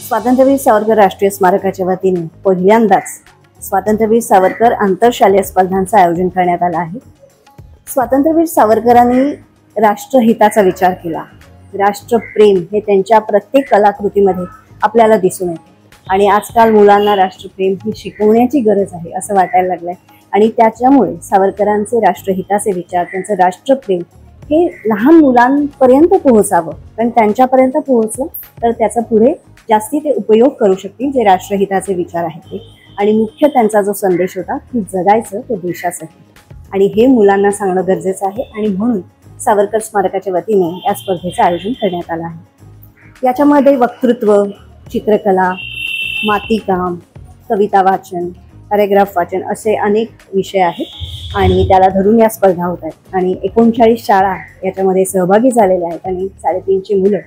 स्वातंत्र्यवीर सावरकर राष्ट्रीय स्मारकाच्या वतीने पहिल्यांदाच स्वातंत्र्यवीर सावरकर आंतरशालेय स्पर्धांचं आयोजन करण्यात आलं आहे। स्वातंत्र्यवीर सावरकरांनी राष्ट्रहिताचा विचार केला। राष्ट्रप्रेम हे त्यांच्या प्रत्येक कलाकृतीमध्ये आपल्याला दिसून येते आणि आजकाल मुलांना राष्ट्रप्रेम ही शिकवण्याची गरज आहे असं वाटायला लागलंय आणि त्याच्यामुळे सावरकरांचे राष्ट्रहिताचे विचार, त्यांचं राष्ट्रप्रेम हे लहान मुलांपर्यंत पोहोचावं, कारण त्यांच्यापर्यंत पोहोचलं तर त्याचा पुढे जास्ती ते उपयोग करू शकतील जे राष्ट्रहिताचे विचार आहेत ते। आणि मुख्य त्यांचा जो संदेश होता की जगायचं ते देशासाठी, आणि हे मुलांना सांगणं गरजेचं आहे आणि म्हणून सावरकर स्मारकाच्या वतीने या स्पर्धेचं आयोजन करण्यात आलं आहे। याच्यामध्ये वक्तृत्व, चित्रकला, मातीकाम, कविता वाचन, पॅरेग्राफ वाचन असे अनेक विषय आहेत आणि त्याला धरून या स्पर्धा होत आहेत आणि 39 शाळा याच्यामध्ये सहभागी झालेल्या आहेत आणि 350 मुलं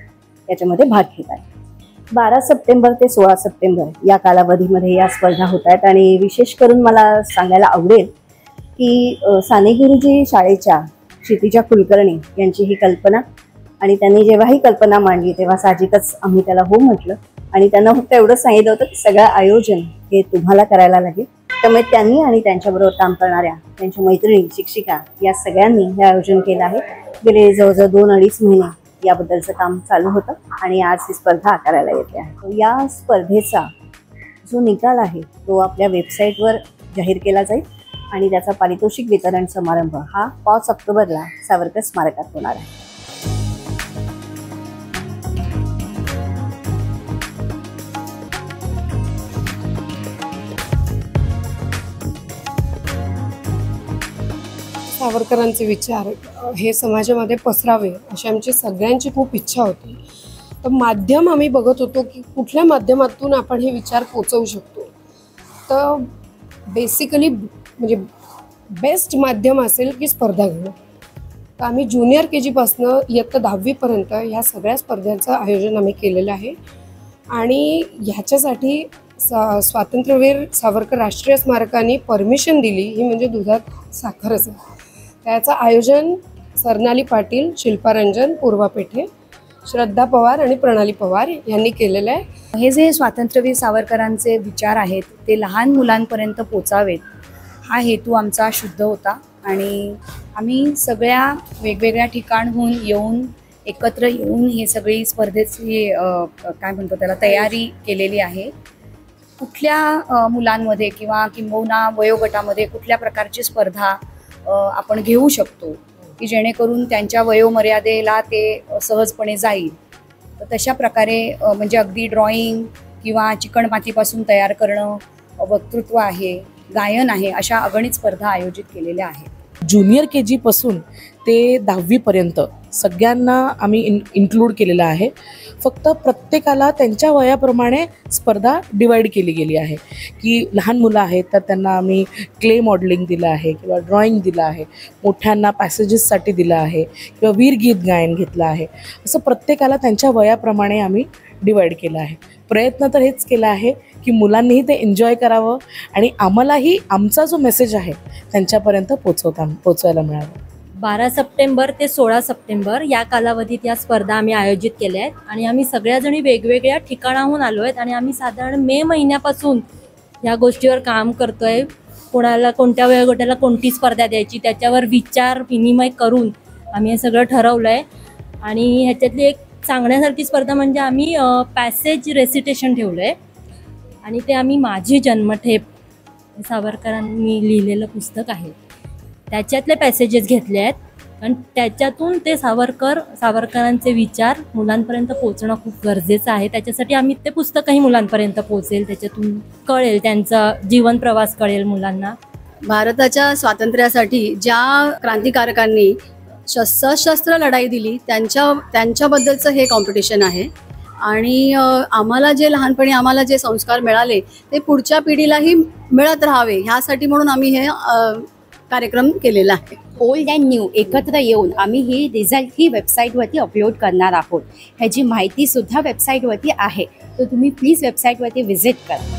याच्यामध्ये भाग घेत आहेत। 12 सप्टेंबर ते 16 सप्टेंबर या कालावधीमध्ये या स्पर्धा होत आहेत आणि विशेष करून मला सांगायला आवडेल की साने गुरुजी शाळेच्या क्षितिजा कुलकर्णी यांची ही कल्पना, आणि त्यांनी जेव्हा ही कल्पना मांडली तेव्हा साहजिकच आम्ही त्याला हो म्हटलं आणि त्यांना फक्त एवढंच सांगितलं होतं की सगळं आयोजन हे तुम्हाला करायला लागेल। त्यामुळे त्यांनी आणि त्यांच्याबरोबर काम करणाऱ्या त्यांच्या मैत्रिणी, शिक्षिका या सगळ्यांनी हे आयोजन केलं आहे। गेले जवळजवळ 2-2.5 महिने याबद्दलचं काम चालू होतं आणि आज ही स्पर्धा आकाराला येते आहे। या स्पर्धेचा जो निकाल आहे तो आपल्या वेबसाईटवर जाहीर केला जाईल आणि त्याचा पारितोषिक वितरण समारंभ हा 5 ऑक्टोबरला सावरकर स्मारकात होणार आहे। सावरकरांचे विचार हे समाजामध्ये पसरावे अशी आमची सगळ्यांची खूप इच्छा होती। तर माध्यम आम्ही बघत होतो की कुठल्या माध्यमातून आपण हे विचार पोचवू शकतो। तर बेसिकली म्हणजे बेस्ट माध्यम असेल की स्पर्धा घेणं। तर आम्ही ज्युनियर KG पासनं इयत्ता 10वी पर्यंत ह्या सगळ्या स्पर्धांचं आयोजन आम्ही केलेलं आहे आणि ह्याच्यासाठी स्वातंत्र्यवीर सावरकर राष्ट्रीय स्मारकाने परमिशन दिली ही म्हणजे दुधात साखरच आहे। त्याचं आयोजन सरनाली पाटील, शिल्पा रंजन, पूर्वा पेठे, श्रद्धा पवार आणि प्रणाली पवार यांनी केलेलं आहे। हे जे स्वातंत्र्यवीर सावरकरांचे विचार आहेत ते लहान मुलांपर्यंत पोचावेत हा हेतू आमचा शुद्ध होता आणि आम्ही सगळ्या वेगवेगळ्या ठिकाणहून येऊन एकत्र येऊन ही सगळी स्पर्धेची काय म्हणतो त्याला तयारी केलेली आहे। कुठल्या मुलांमध्ये किंवा किंबहुना वयोगटामध्ये कुठल्या प्रकारची स्पर्धा आपण घेऊ शकतो की जेणेकरून त्यांच्या वयोमर्यादेला ते सहजपणे जाईल। तर तशा प्रकारे म्हणजे अगदी ड्रॉइंग किंवा चिकणमातीपासून तयार करणं, वक्तृत्व आहे, गायन आहे, अशा अगणित स्पर्धा आयोजित केलेल्या आहेत। ज्युनियर KG पासून ते 10वी पर्यंत सगळ्यांना आम्ही इन्क्लूड केलेलं आहे। फक्त प्रत्येकाला त्यांच्या वयाप्रमाणे स्पर्धा डिवाईड केली गेली आहे की लहान मुलं आहेत तर त्यांना आम्ही क्ले मॉडेलिंग दिलं आहे किंवा ड्रॉइंग दिलं आहे, मोठ्यांना पॅसेजेससाठी दिलं आहे किंवा वीरगीत गायन घेतलं आहे। असं प्रत्येकाला त्यांच्या वयाप्रमाणे आम्ही डिवाईड केलं आहे। प्रयत्न तर हेच केला आहे की मुलांनीही ते एन्जॉय करावं आणि आम्हालाही आमचा जो मेसेज आहे त्यांच्यापर्यंत पोचवायला मिळावं। 12 सप्टेंबर ते 16 सप्टेंबर या कालावधीत या स्पर्धा आम्ही आयोजित केल्या आहेत आणि आम्ही सगळ्याजणी वेगवेगळ्या ठिकाणाहून आलो आहेत आणि आम्ही साधारण मे महिन्यापासून या गोष्टीवर काम करतोय। कोणाला कोणत्या वयोगटाला कोणती स्पर्धा द्यायची त्याच्यावर विचार विनिमय करून आम्ही हे सगळं ठरवलं आहे। आणि ह्याच्यातली एक सांगण्यासारखी स्पर्धा म्हणजे आम्ही पॅसेज रेसिटेशन ठेवलं आहे आणि ते आम्ही माझी जन्मठेप सावरकरांनी लिहिलेलं पुस्तक आहे त्याच्यातले पॅसेजेस घेतले आहेत आणि त्याच्यातून ते सावरकरांचे विचार मुलांपर्यंत पोचणं खूप गरजेचं आहे। त्याच्यासाठी आम्ही ते पुस्तकही मुलांपर्यंत पोचेल, त्याच्यातून कळेल, त्यांचा जीवन प्रवास कळेल मुलांना। भारताच्या स्वातंत्र्यासाठी ज्या क्रांतिकारकांनी सशस्त्र लढाई दिली त्यांच्याबद्दलचं हे कॉम्पिटिशन आहे आणि आम्हाला जे लहानपणी आम्हाला जे संस्कार मिळाले ते पुढच्या पिढीलाही मिळत राहावे ह्यासाठी म्हणून आम्ही हे कार्यक्रम केलेला आहे। ओल्ड अँड न्यू एकत्र येऊन आम्ही ही रिझल्ट ही वेबसाईटवरती अपलोड करणार आहोत। ह्याची माहितीसुद्धा वेबसाईटवरती आहे, तर तुम्ही प्लीज वेबसाईटवरती व्हिजिट करा।